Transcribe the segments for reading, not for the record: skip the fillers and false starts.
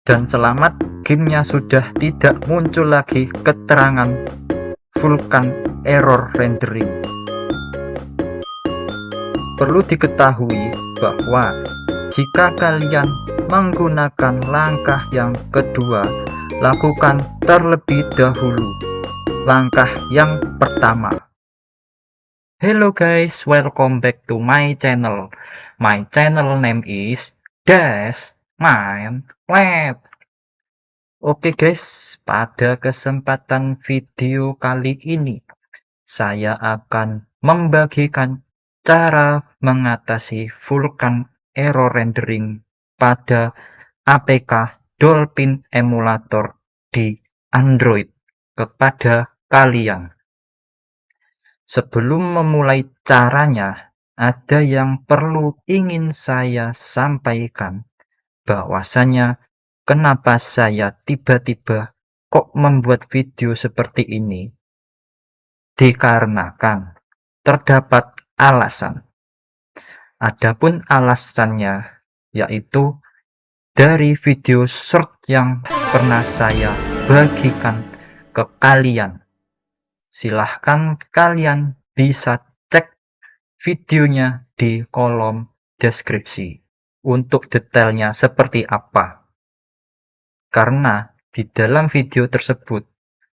Dan selamat, gamenya sudah tidak muncul lagi keterangan vulkan error rendering. Perlu diketahui bahwa jika kalian menggunakan langkah yang kedua, lakukan terlebih dahulu langkah yang pertama. Hello guys, welcome back to my channel. My channel name is Dasminelab. Oke guys, pada kesempatan video kali ini saya akan membagikan cara mengatasi vulkan error rendering pada APK Dolphin Emulator di Android kepada kalian. Sebelum memulai caranya, ada yang perlu ingin saya sampaikan, bahwasanya kenapa saya tiba-tiba kok membuat video seperti ini. Dikarenakan terdapat alasan. Adapun alasannya yaitu dari video short yang pernah saya bagikan ke kalian. Silahkan kalian bisa cek videonya di kolom deskripsi untuk detailnya seperti apa. Karena di dalam video tersebut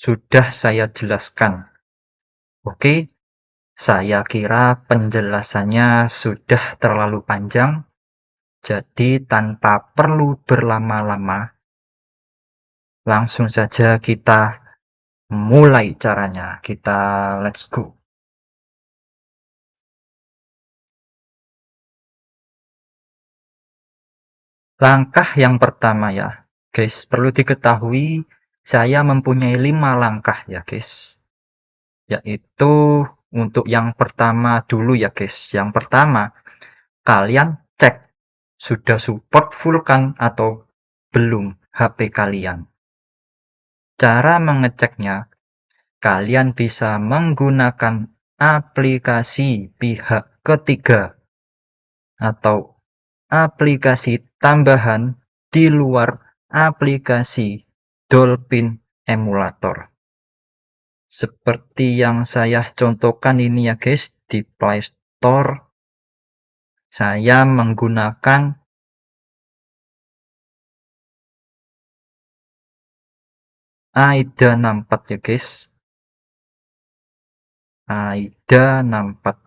sudah saya jelaskan. Oke, saya kira penjelasannya sudah terlalu panjang, jadi tanpa perlu berlama-lama, langsung saja kita mulai caranya. Kita let's go. Langkah yang pertama ya, guys, perlu diketahui saya mempunyai 5 langkah ya, guys. Yaitu untuk yang pertama dulu ya, guys. Yang pertama, kalian cek sudah support vulkan atau belum HP kalian. Cara mengeceknya, kalian bisa menggunakan aplikasi pihak ketiga atau aplikasi tambahan di luar aplikasi Dolphin Emulator. Seperti yang saya contohkan ini ya guys, di Play Store saya menggunakan AIDA 64 ya guys. AIDA 64.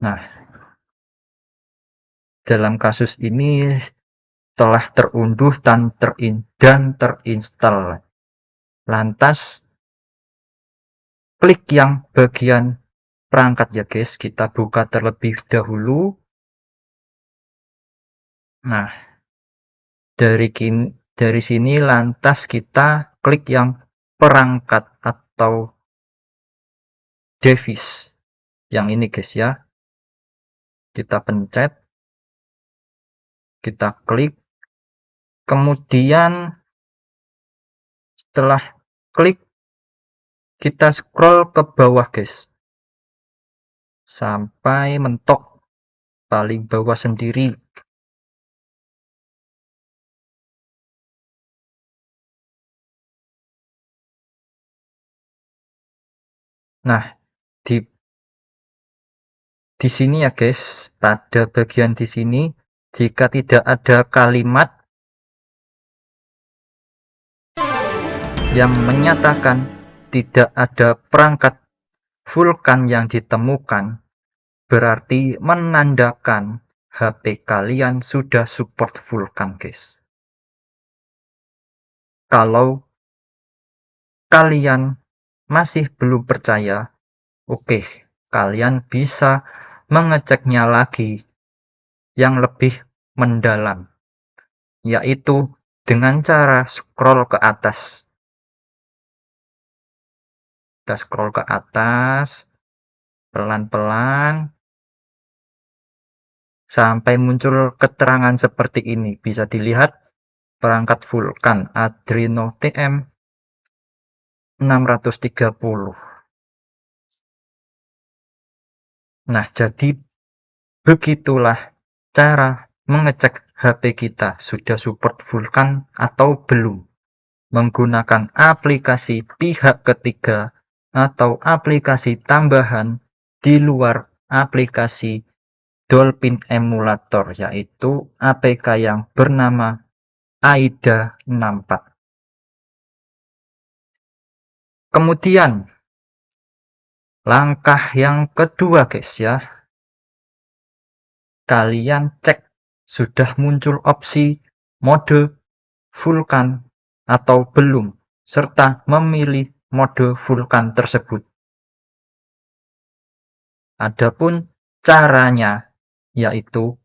Nah, dalam kasus ini telah terunduh dan terinstall. Lantas klik yang bagian perangkat ya guys, kita buka terlebih dahulu. Nah, dari sini lantas kita klik yang perangkat atau device yang ini guys ya. Kita pencet, kita klik, kemudian setelah klik kita scroll ke bawah guys sampai mentok paling bawah sendiri. Nah, di sini ya guys, pada bagian di sini jika tidak ada kalimat yang menyatakan tidak ada perangkat vulkan yang ditemukan, berarti menandakan HP kalian sudah support vulkan guys. Kalau kalian masih belum percaya, oke, kalian bisa mengeceknya lagi yang lebih mendalam, yaitu dengan cara scroll ke atas. Kita scroll ke atas pelan-pelan sampai muncul keterangan seperti ini. Bisa dilihat perangkat vulkan Adreno TM 630. Nah, jadi begitulah cara mengecek HP kita sudah support Vulkan atau belum, menggunakan aplikasi pihak ketiga atau aplikasi tambahan di luar aplikasi Dolphin Emulator, yaitu APK yang bernama AIDA 64. Kemudian langkah yang kedua guys ya, kalian cek sudah muncul opsi mode Vulkan atau belum, serta memilih mode Vulkan tersebut. Adapun caranya, yaitu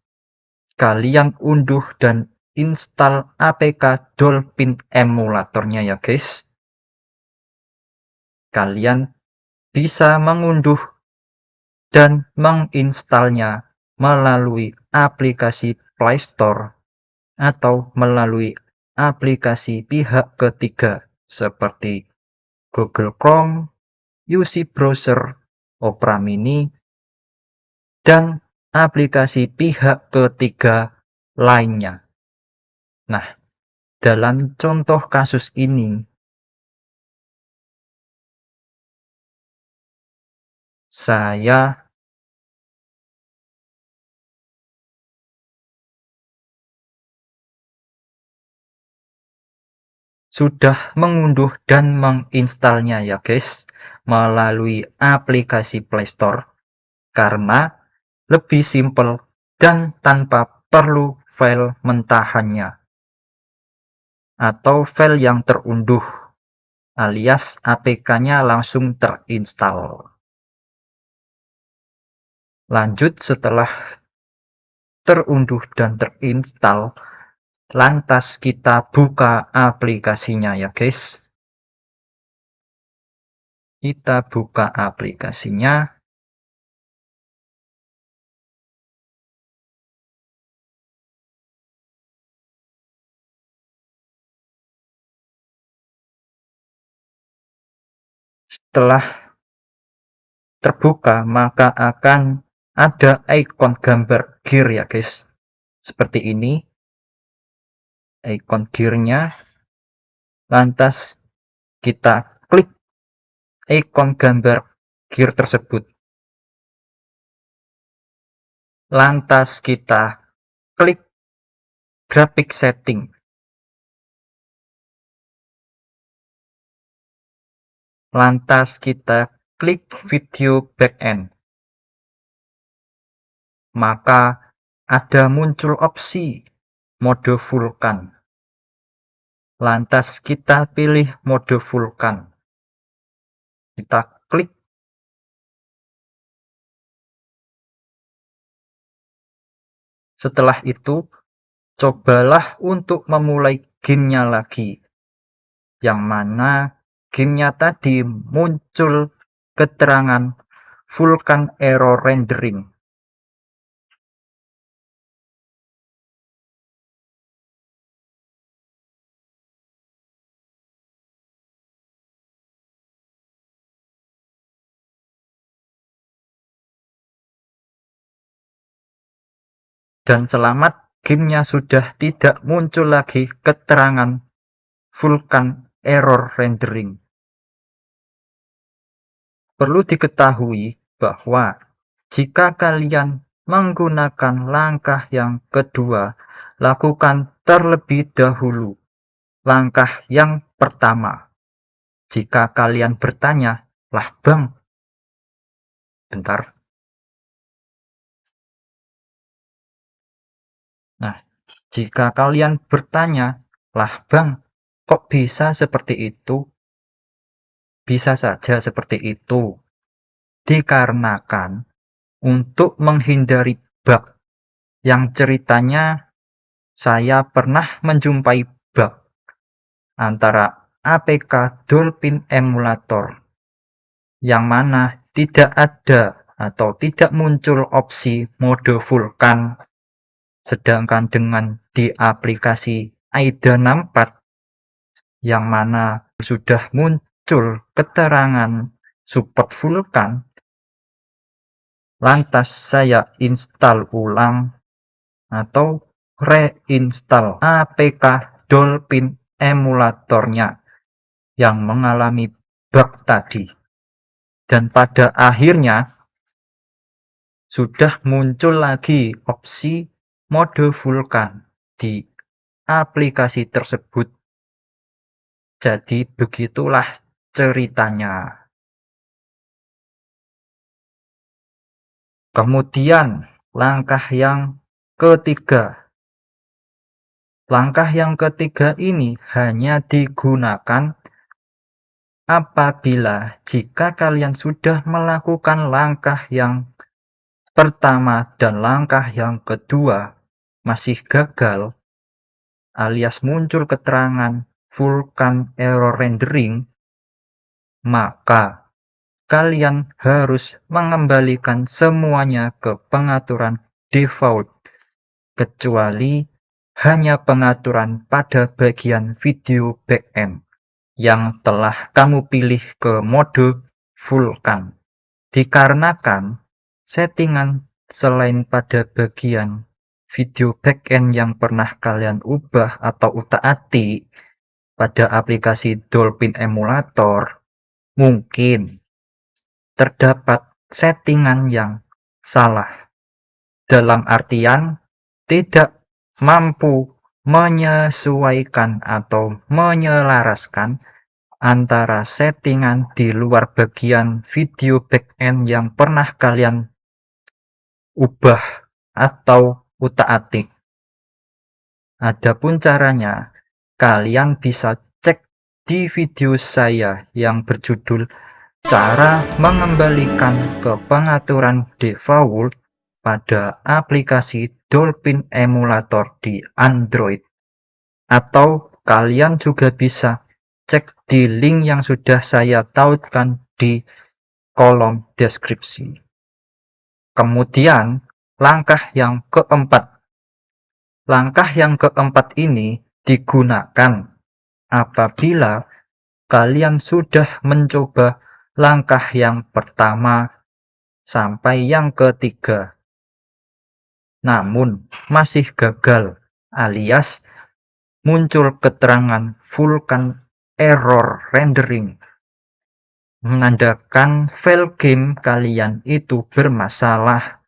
kalian unduh dan install APK Dolphin Emulatornya ya guys. Kalian bisa mengunduh dan menginstalnya melalui aplikasi Play Store atau melalui aplikasi pihak ketiga seperti Google Chrome, UC Browser, Opera Mini, dan aplikasi pihak ketiga lainnya. Nah, dalam contoh kasus ini, saya sudah mengunduh dan menginstalnya ya guys, melalui aplikasi Play Store, karena lebih simpel dan tanpa perlu file mentahannya atau file yang terunduh, alias APK-nya langsung terinstall. Lanjut, setelah terunduh dan terinstall, lantas kita buka aplikasinya ya guys. Kita buka aplikasinya. Setelah terbuka, maka akan ada ikon gambar gear ya guys. Seperti ini ikon gearnya. Lantas kita klik ikon gambar gear tersebut. Lantas kita klik graphic setting. Lantas kita klik video backend. Maka ada muncul opsi mode Vulkan. Lantas kita pilih mode Vulkan. Kita klik. Setelah itu, cobalah untuk memulai gamenya lagi. Yang mana gamenya tadi muncul keterangan Vulkan error rendering. Dan selamat, gamenya sudah tidak muncul lagi keterangan Vulkan error rendering. Perlu diketahui bahwa jika kalian menggunakan langkah yang kedua, lakukan terlebih dahulu langkah yang pertama. Jika kalian bertanya, "Lah Bang, bentar." Nah, jika kalian bertanya, "Lah Bang, kok bisa seperti itu?" Bisa saja seperti itu. Dikarenakan untuk menghindari bug yang ceritanya saya pernah menjumpai bug antara APK Dolphin Emulator yang mana tidak ada atau tidak muncul opsi mode Vulkan, sedangkan dengan di aplikasi AIDA 64 yang mana sudah muncul keterangan support Vulkan, lantas saya install ulang atau reinstall APK Dolphin emulatornya yang mengalami bug tadi. Dan pada akhirnya sudah muncul lagi opsi mode Vulkan di aplikasi tersebut. Jadi begitulah ceritanya. Kemudian langkah yang ketiga. Langkah yang ketiga ini hanya digunakan apabila jika kalian sudah melakukan langkah yang pertama dan langkah yang kedua masih gagal, alias muncul keterangan Vulkan error rendering, maka kalian harus mengembalikan semuanya ke pengaturan default, kecuali hanya pengaturan pada bagian video backend yang telah kamu pilih ke mode Vulkan. Dikarenakan settingan selain pada bagian video backend yang pernah kalian ubah atau utak-atik pada aplikasi Dolphin Emulator, mungkin terdapat settingan yang salah. Dalam artian tidak mampu menyesuaikan atau menyelaraskan antara settingan di luar bagian video backend yang pernah kalian ubah atau utak-atik. Adapun caranya, kalian bisa cek di video saya yang berjudul Cara Mengembalikan ke Pengaturan Default pada aplikasi Dolphin Emulator di Android. Atau kalian juga bisa cek di link yang sudah saya tautkan di kolom deskripsi. Kemudian, langkah yang keempat. Langkah yang keempat ini digunakan apabila kalian sudah mencoba langkah yang pertama sampai yang ketiga, namun masih gagal, alias muncul keterangan Vulkan error rendering, menandakan file game kalian itu bermasalah,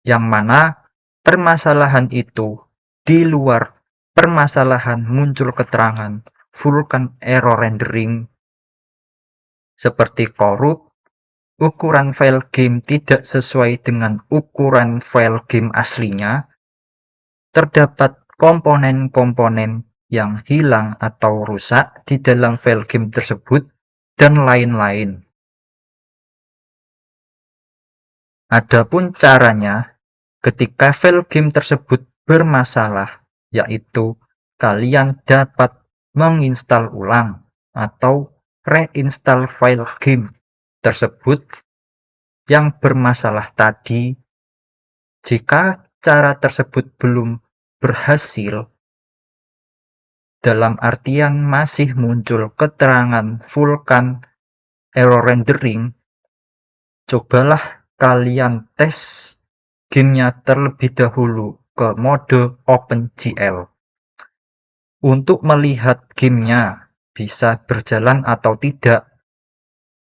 yang mana permasalahan itu di luar permasalahan muncul keterangan Vulkan error rendering seperti korup, ukuran file game tidak sesuai dengan ukuran file game aslinya, terdapat komponen-komponen yang hilang atau rusak di dalam file game tersebut, dan lain-lain. Adapun caranya, ketika file game tersebut bermasalah, yaitu kalian dapat menginstal ulang atau reinstall file game tersebut yang bermasalah tadi. Jika cara tersebut belum berhasil, dalam artian masih muncul keterangan Vulkan error rendering, cobalah kalian tes gamenya terlebih dahulu ke mode OpenGL untuk melihat gamenya bisa berjalan atau tidak.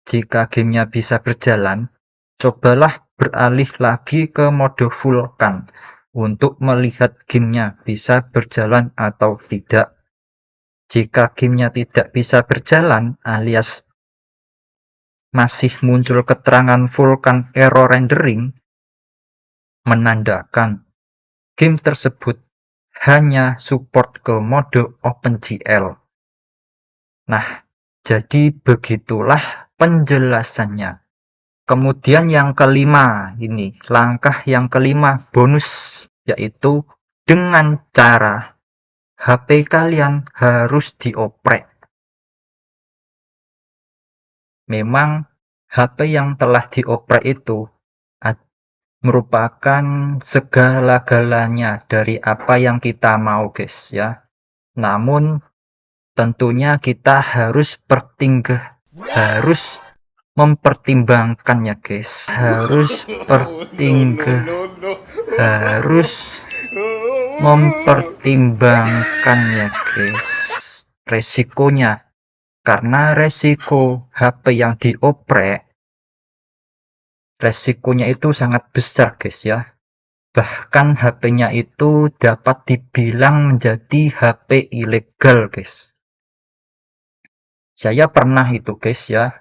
Jika gamenya bisa berjalan, cobalah beralih lagi ke mode Vulkan untuk melihat gamenya bisa berjalan atau tidak. Jika gamenya tidak bisa berjalan alias masih muncul keterangan Vulkan error rendering, menandakan game tersebut hanya support ke mode OpenGL. Nah, jadi begitulah penjelasannya. Kemudian yang kelima ini, langkah yang kelima bonus, yaitu dengan cara HP kalian harus dioprek. Memang HP yang telah dioprek itu merupakan segala-galanya dari apa yang kita mau, guys, ya. Namun tentunya kita harus mempertimbangkannya, guys. Harus mempertimbangkan ya guys resikonya, karena resiko HP yang dioprek resikonya itu sangat besar guys ya. Bahkan HP-nya itu dapat dibilang menjadi HP ilegal guys. Saya pernah itu guys ya,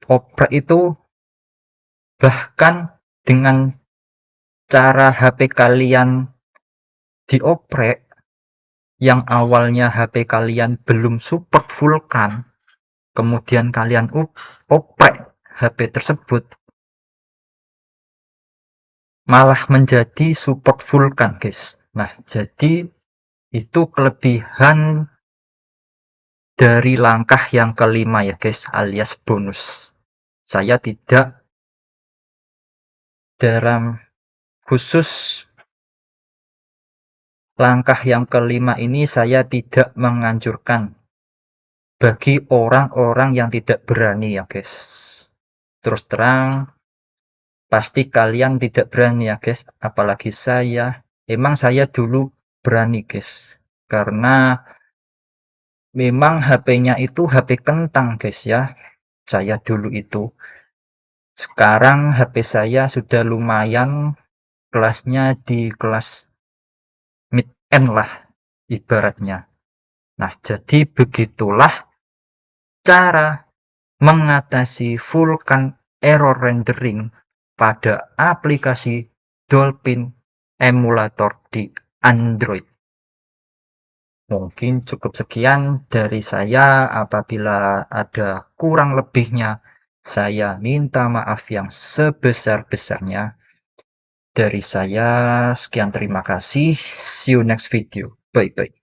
oprek itu bahkan dengan cara HP kalian dioprek, yang awalnya HP kalian belum support Vulkan, kemudian kalian oprek HP tersebut, malah menjadi support Vulkan guys. Nah, jadi itu kelebihan dari langkah yang kelima ya guys, alias bonus. Saya tidak dalam khusus langkah yang kelima ini saya tidak menganjurkan bagi orang-orang yang tidak berani ya guys. Terus terang, pasti kalian tidak berani ya guys, apalagi saya. Emang saya dulu berani guys, karena memang HP-nya itu HP kentang guys ya, saya dulu itu. Sekarang HP saya sudah lumayan, kelasnya di kelas mid-end lah ibaratnya. Nah, jadi begitulah cara mengatasi Vulkan error rendering pada aplikasi Dolphin Emulator di Android. Mungkin cukup sekian dari saya. Apabila ada kurang lebihnya, saya minta maaf yang sebesar-besarnya. Dari saya, sekian terima kasih. See you next video. Bye-bye.